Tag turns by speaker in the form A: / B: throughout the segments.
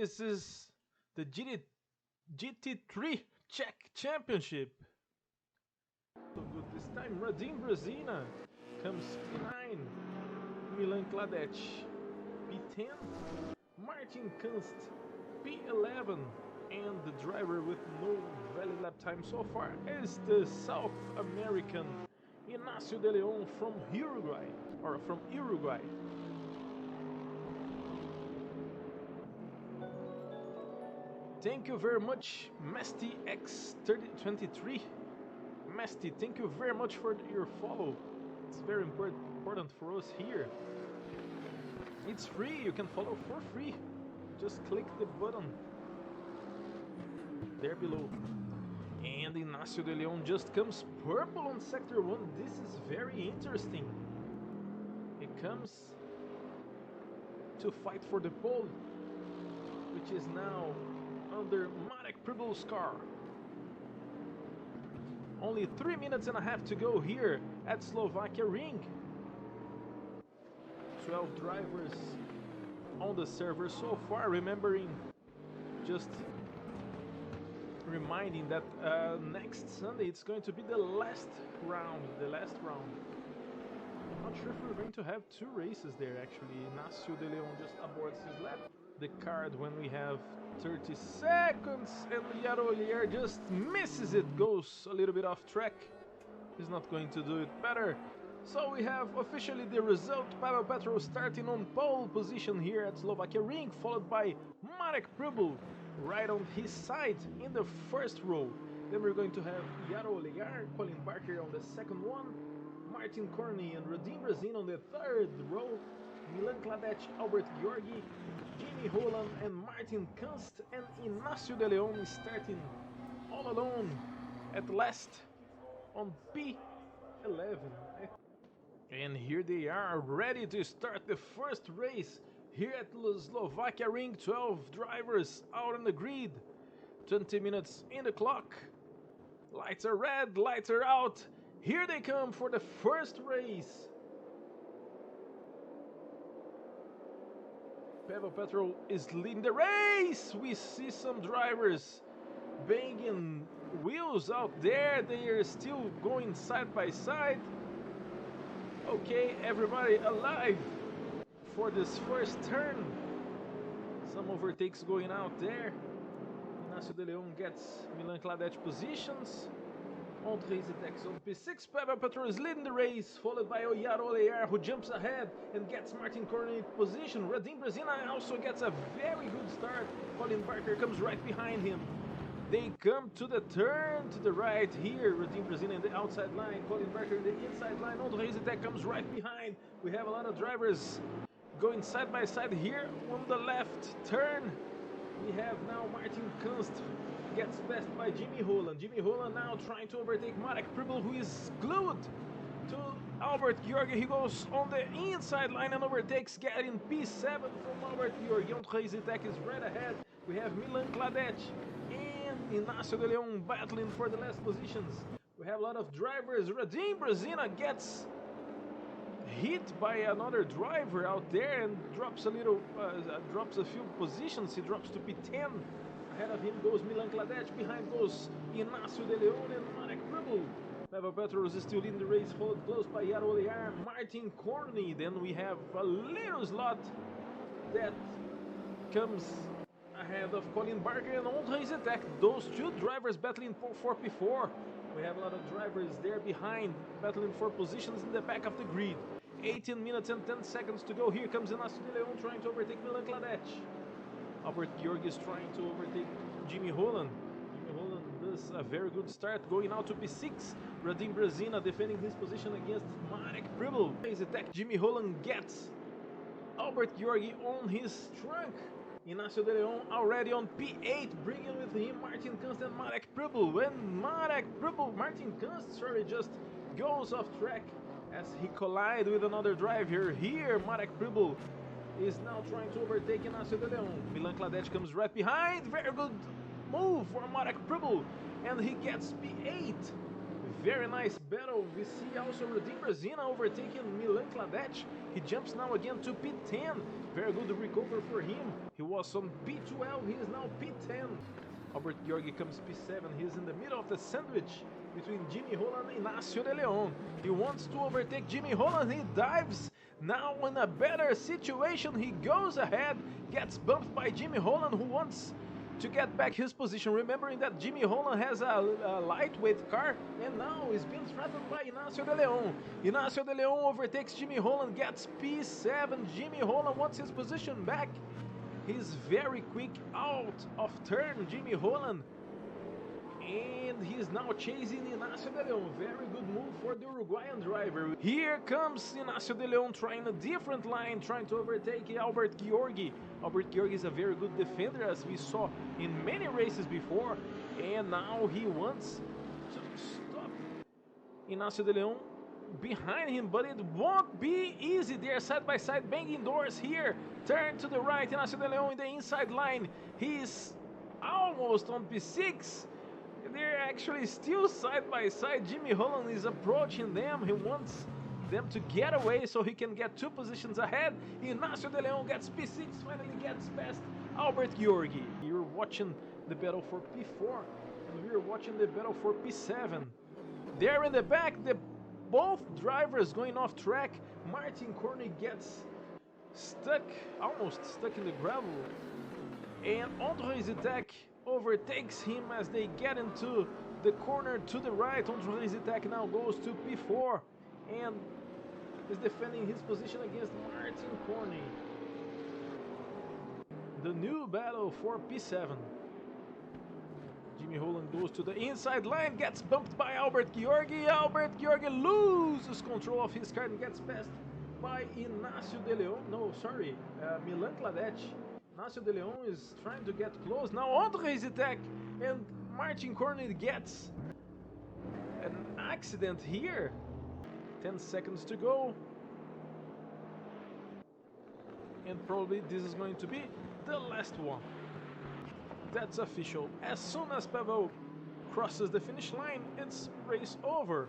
A: this is the GT3 Czech Championship. So good this time. Radim Brezina comes P9, Milan Kladec P10, Martin Kunst P11, and the driver with no valid lap time so far is the South American Ignacio de Leon from Uruguay. Thank you very much, Mesty X3023. Mesty, thank you very much for your follow. It's very important for us here. It's free, you can follow for free. Just click the button there below. And Ignacio de Leon just comes purple on sector 1. This is very interesting. He comes to fight for the pole, which is now under Marek Pribyl's car. Only 3 minutes and a half to go here at Slovakia Ring. 12 drivers on the server so far, just reminding that next Sunday it's going to be the last round. I'm not sure if we're going to have 2 races there actually. Ignacio de Leon just aborts his lap. The card when we have 30 seconds and Yarolier just misses it, goes a little bit off track. He's not going to do it better. So we have officially the result. Pavel Petrov starting on pole position here at Slovakia Ring, followed by Marek Pribyl right on his side in the first row. Then we're going to have Yarolier, Colin Barker on the second one, Martin Corney and Radim Brezina on the third row, Milan Kladec, Albert Georgi, Jimmy Holland and Martin Kunst, and Ignacio de Leon is starting all alone at last on P11. And here they are, ready to start the first race here at Slovakia Ring. 12 drivers out on the grid, 20 minutes in the clock. Lights are red, lights are out. Here they come for the first race. Pavel Petrov is leading the race. We see some drivers banging wheels out there. They are still going side by side. Okay, everybody alive for this first turn. Some overtakes going out there. Ignacio de Leon gets Milan Kladec positions. Andre Zitex on P6. Pavel Petrov is leading the race, followed by Yarolier, who jumps ahead and gets Martin Corney in position. Radim Brezina also gets a very good start. Colin Barker comes right behind him. They come to the turn to the right here. Radim Brezina in the outside line, Colin Barker in the inside line. Andre Zitex comes right behind. We have a lot of drivers going side by side here on the left turn. We have now Martin Kunst gets passed by Jimmy Holland. Jimmy Holland now trying to overtake Marek Pribyl, who is glued to Albert Georgi. He goes on the inside line and overtakes, getting P7 from Albert Georgi. Andre Zitex is right ahead. We have Milan Kladec and Ignacio de Leon battling for the last positions. We have a lot of drivers. Radim Brezina gets hit by another driver out there and drops a few positions. He drops to P10. Ahead of him goes Milan Kladec, behind goes Ignacio de Leon and Marek Pribyl. Pavel Petrov is still in the race, followed close by Yarolier, Martin Corney. Then we have a little slot that comes ahead of Colin Barker and Andre Zitex. Those 2 drivers battling for P4. We have a lot of drivers there behind, battling for positions in the back of the grid. 18 minutes and 10 seconds to go. Here comes Ignacio de Leon trying to overtake Milan Kladec. Albert Georgi is trying to overtake Jimmy Holland. Jimmy Holland does a very good start, going out to P6. Radim Brezina defending his position against Marek Pribyl. Jimmy Holland gets Albert Georgi on his trunk. Ignacio de Leon already on P8, bringing with him Martin Kunst and Marek Pribyl. When Martin Kunst just goes off track as he collides with another driver here. Marek Pribyl is now trying to overtake Ignacio de Leon. Milan Kladec comes right behind. Very good move for Marek Pribyl, and he gets P8. Very nice battle. We see also Radim Brezina overtaking Milan Kladec. He jumps now again to P10. Very good recover for him. He was on P12, he is now P10. Albert Georgi comes P7, he's in the middle of the sandwich between Jimmy Holland and Ignacio de Leon. He wants to overtake Jimmy Holland, he dives. Now in a better situation, he goes ahead, gets bumped by Jimmy Holland, who wants to get back his position, remembering that Jimmy Holland has a lightweight car, and now is being threatened by Ignacio de Leon. Ignacio de Leon overtakes Jimmy Holland, gets P7. Jimmy Holland wants his position back. He's very quick out of turn, Jimmy Holland, and he's now chasing Ignacio de Leon. Very good move for the Uruguayan driver. Here comes Ignacio de Leon trying a different line, trying to overtake Albert Georgi. Albert Georgi is a very good defender, as we saw in many races before, and now he wants to stop Ignacio de Leon behind him, but it won't be easy. They're side by side, banging doors here. Turn to the right, Ignacio de Leon in the inside line. He's almost on P6. They're actually still side by side. Jimmy Holland is approaching them. He wants them to get away so he can get 2 positions ahead. Ignacio de Leon gets P6, finally gets past Albert Georgi. You're watching the battle for P4, and we're watching the battle for P7. There in the back, both drivers going off track. Martin Corney gets stuck, almost stuck in the gravel, and Andre Zitek overtakes him as they get into the corner to the right. Andre Zitek now goes to P4 and is defending his position against Martin Corney. The new battle for P7. Jimmy Holland goes to the inside line, gets bumped by Albert Georgi. Albert Georgi loses control of his car and gets passed by Ignacio de Leon. No, sorry, Milan Kladec. Ignacio de Leon is trying to get close. Now Andre Zitek and Martin Corney gets an accident here. 10 seconds to go. And probably this is going to be the last one. That's official. As soon as Pavel crosses the finish line, it's race over.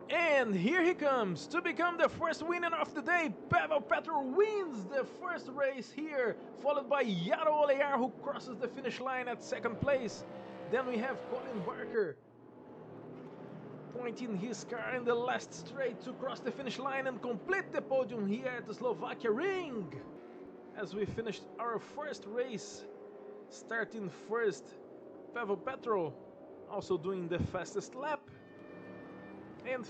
A: And here he comes to become the first winner of the day. Pavel Petrov wins the first race here, followed by Yaro Olear, who crosses the finish line at 2nd place. Then we have Colin Barker pointing his car in the last straight to cross the finish line and complete the podium here at the Slovakia ring. As we finished our first race, starting first, Pavel Petrov also doing the fastest lap, and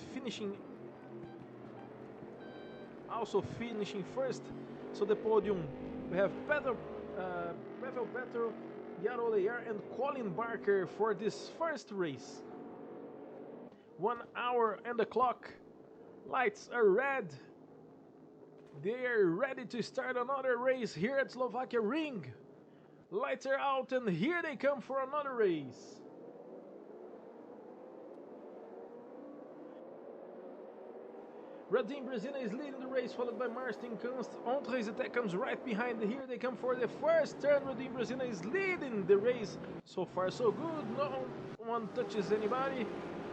A: also finishing first. So the podium, we have Pavel Petrov, Yaro Olear and Colin Barker for this first race. 1 hour and the clock. Lights are red. They're ready to start another race here at Slovakia ring. Lights are out and here they come for another race. Radim Brezina is leading the race, followed by Martin Kunst. Andre Zitek comes right behind. Here they come for the first turn. Radim Brezina is leading the race. So far so good. No one touches anybody.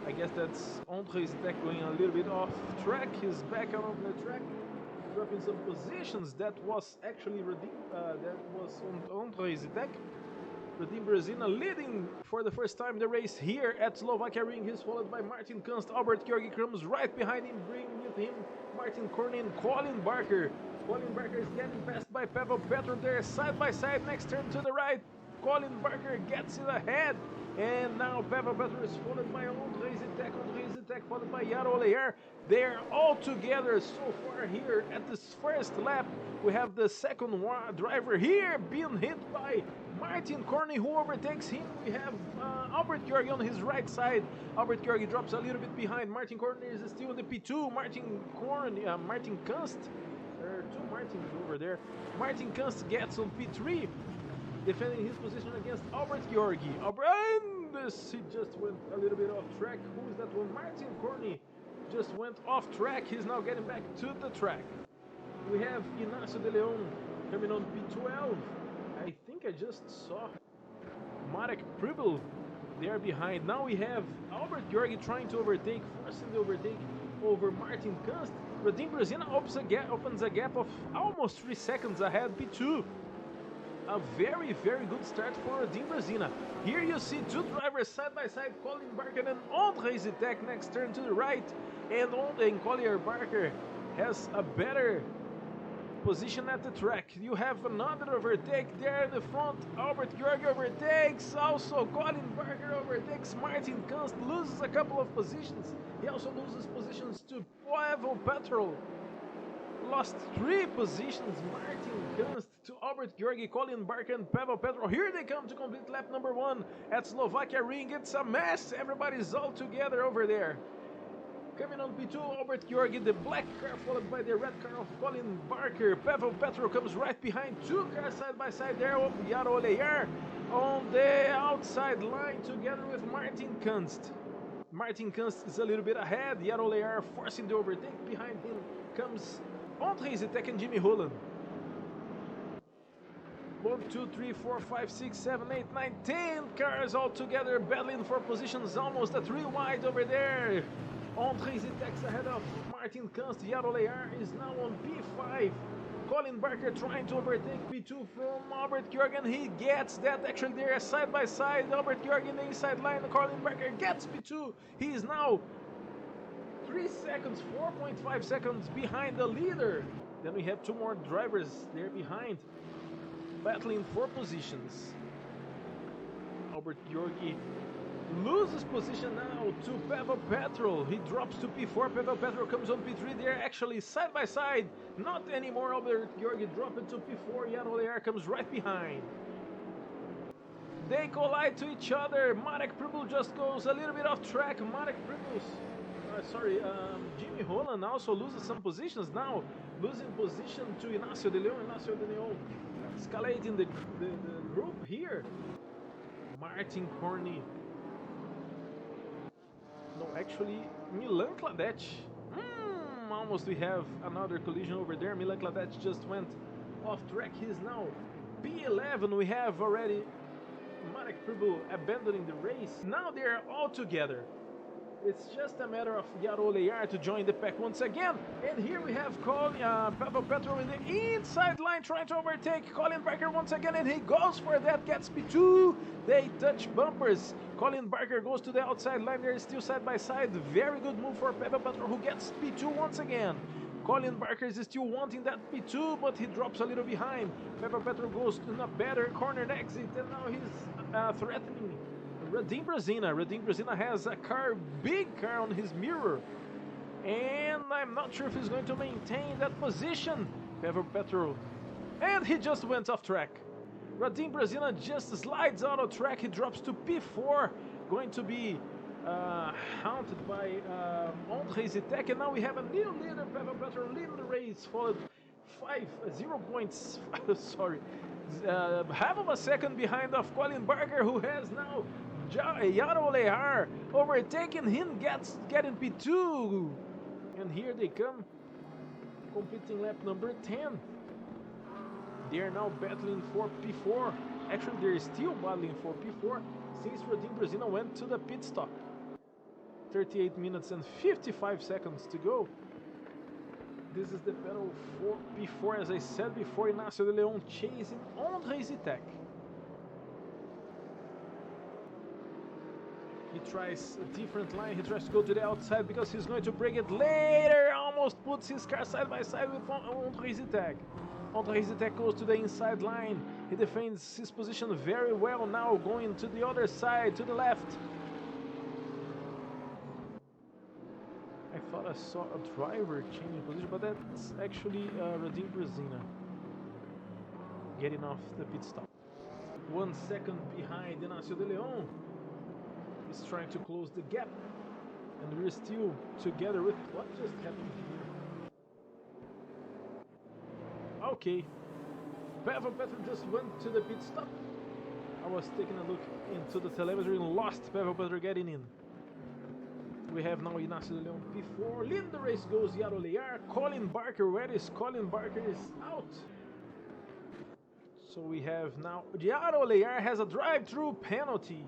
A: I guess that's Andre Zitek going a little bit off track. He's back on the track, dropping some positions. That was actually Andre Zitek. Radim Brezina leading for the first time the race here at Slovakia ring. He's followed by Martin Kunst. Albert Georgi comes right behind him, bringing with him Martin Corney and Colin Barker. Colin Barker is getting passed by Pavel Petrov. They're side by side. Next turn to the right. Colin Barker gets it ahead. And now Pavel Petrov is followed by Andre Zitek. Andre Zitek followed by Yaro Olear. They're all together so far here at this first lap. We have the second driver here being hit by Martin Corney, who overtakes him. We have Albert Georgi on his right side. Albert Georgi drops a little bit behind. Martin Corney is still in the P2. Martin Kunst. There are 2 Martins over there. Martin Kunst gets on P3, defending his position against Albert Georgi. He just went a little bit off track. Who is that one? Martin Corney just went off track. He's now getting back to the track. We have Ignacio de Leon coming on P12. I think I just saw Marek Pribel there behind. Now we have Albert Georgi trying to overtake, forcing the overtake over Martin Kunst. Radim Brezina opens a gap of almost 3 seconds ahead P2. A very, very good start for Radim Brezina. Here you see two drivers side by side, Colin Barker and Andre Zitek next turn to the right. And Collier Barker has a better position at the track. You have another overtake there in the front. Albert Georgi overtakes. Also Colin Barker overtakes Martin Kunst, loses a couple of positions. He also loses positions to Pavel Petrol. Lost 3 positions. Martin Kunst to Albert Georgi, Colin Barker and Pavel Petrol. Here they come to complete lap number 1 at Slovakia Ring. It's a mess. Everybody's all together over there. Coming on P2, Albert Georgi, the black car, followed by the red car of Colin Barker. Pavel Petrol comes right behind, 2 cars side by side there. Yaro Leyer on the outside line together with Martin Kunst. Martin Kunst is a little bit ahead. Yaro Leyer forcing the overtake. Behind him comes Andre Zitek and Jimmy Holland. 1, 2, 3, 4, 5, 6, 7, 8, 9, 10 cars all together battling for positions, almost a 3 wide over there. Andre Zitek's ahead of Martin Kunst. Yaro Leyer is now on P5. Colin Barker trying to overtake P2 from Albert Georgi. He gets that. Actually, they're side by side. Albert Georgi in the inside line. Colin Barker gets P2. He is now 3 seconds, 4.5 seconds behind the leader. Then we have 2 more drivers there behind, battling for positions. Albert Georgi loses position now to Pavel Petrol. He drops to P4. Pavel Petrol comes on P3. They're actually side by side. Not anymore. Albert Georgi dropping to P4. Yaro Leyer comes right behind. They collide to each other. Marek Pribul just goes a little bit off track. Jimmy Holland also loses some positions now. Losing position to Inácio de Leon. Inácio de Leon escalating the group here. Martin Corney. No, actually, Milan Kladec. Almost we have another collision over there. Milan Kladec just went off track. He's now P11. We have already Marek Pribul abandoning the race. Now they're all together. It's just a matter of Yaro Leyer to join the pack once again. And here we have Pavel Petrol in the inside line trying to overtake Colin Barker once again. And he goes for that, gets P2. They touch bumpers. Colin Barker goes to the outside line. They're still side by side. Very good move for Pavel Petrol, who gets P2 once again. Colin Barker is still wanting that P2, but he drops a little behind. Pavel Petrol goes to a better corner exit. And now he's threatening Radim Brezina. Radim Brezina has a big car on his mirror, and I'm not sure if he's going to maintain that position. Pavel Petrol, and he just went off track. Radim Brezina just slides out of track. He drops to P4, going to be haunted by Andre Zitek, and now we have a new leader. Pavel Petrol leading the race, followed 0 points. Sorry, half of a second behind of Colin Barker, who has now Yaro Leyer overtaking him, getting P2. And here they come, completing lap number 10. They are now battling for P4. Actually, they're still battling for P4 since Radim Brezina went to the pit stop. 38 minutes and 55 seconds to go. This is the battle for P4, as I said before. Inácio de Leon chasing Andre Zitek. He tries a different line. He tries to go to the outside because he's going to break it later. Almost puts his car side by side with Andre Zitek. Andre Zitek goes to the inside line. He defends his position very well now, going to the other side, to the left. I thought I saw a driver changing position, but that's actually Radim Brezina getting off the pit stop. 1 second behind Inácio de Leon. He's trying to close the gap, and we're still together with what just happened here. Okay, Pavel Petrol just went to the pit stop. I was taking a look into the telemetry and lost Pavel Petrol getting in. We have now Inácio de Leon P4. Leading the race goes Yaro Leyer. Colin Barker, where is Colin Barker? Is out. So we have now Yaro Leyer has a drive-through penalty.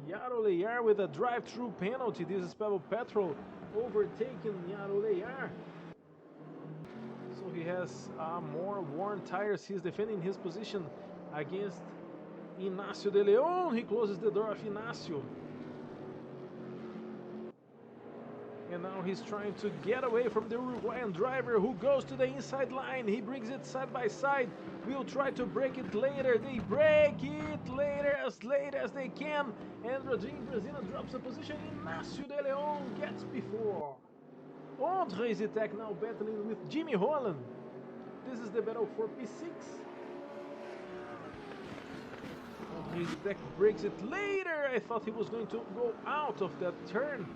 A: Yaro Leyer with a drive-through penalty. This is Pavel Petrol overtaken Yaro Lear. So he has more worn tires. He's defending his position against Inácio de Leon. He closes the door of Inácio. And now he's trying to get away from the Uruguayan driver who goes to the inside line. He brings it side by side. We'll try to break it later. They break it later, as late as they can. And Rodrigo Brasina drops a position. Inácio de Leon gets before. Andre Zitek now battling with Jimmy Holland. This is the battle for P6. Andre Zitek breaks it later. I thought he was going to go out of that turn.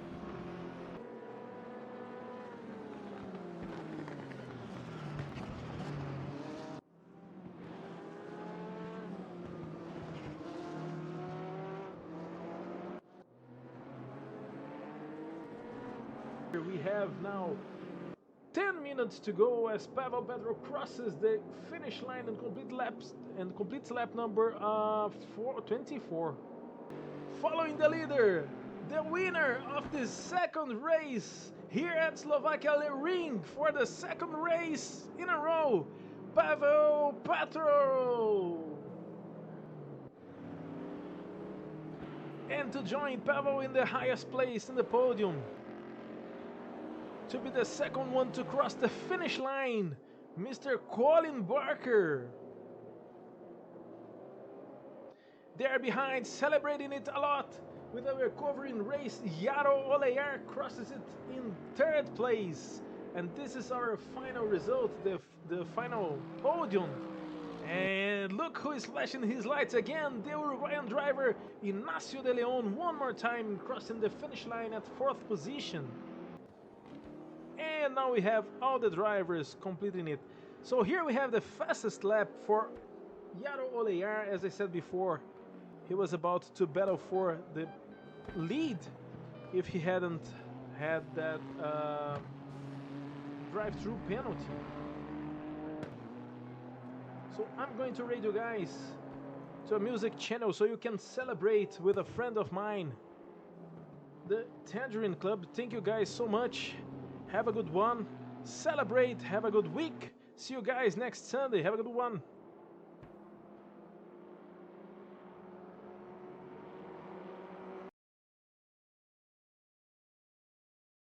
A: We have now 10 minutes to go as Pavel Pedro crosses the finish line and completes lap number 24. Following the leader, the winner of the second race here at Slovakia Le Ring for the second race in a row, Pavel Pedro. And to join Pavel in the highest place in the podium, to be the second one to cross the finish line, Mr. Colin Barker. There behind, celebrating it a lot with a recovering race, Yaro Olear crosses it in third place. And this is our final result, the final podium. And look who is flashing his lights again, the Uruguayan driver Inácio de Leon, one more time crossing the finish line at fourth position. And now we have all the drivers completing it. So here we have the fastest lap for Yaro Olear. As I said before, he was about to battle for the lead if he hadn't had that drive-through penalty. So I'm going to rate you guys to a music channel so you can celebrate with a friend of mine, the Tangerine Club. Thank you guys so much. Have a good one. Celebrate. Have a good week. See you guys next Sunday. Have a good one.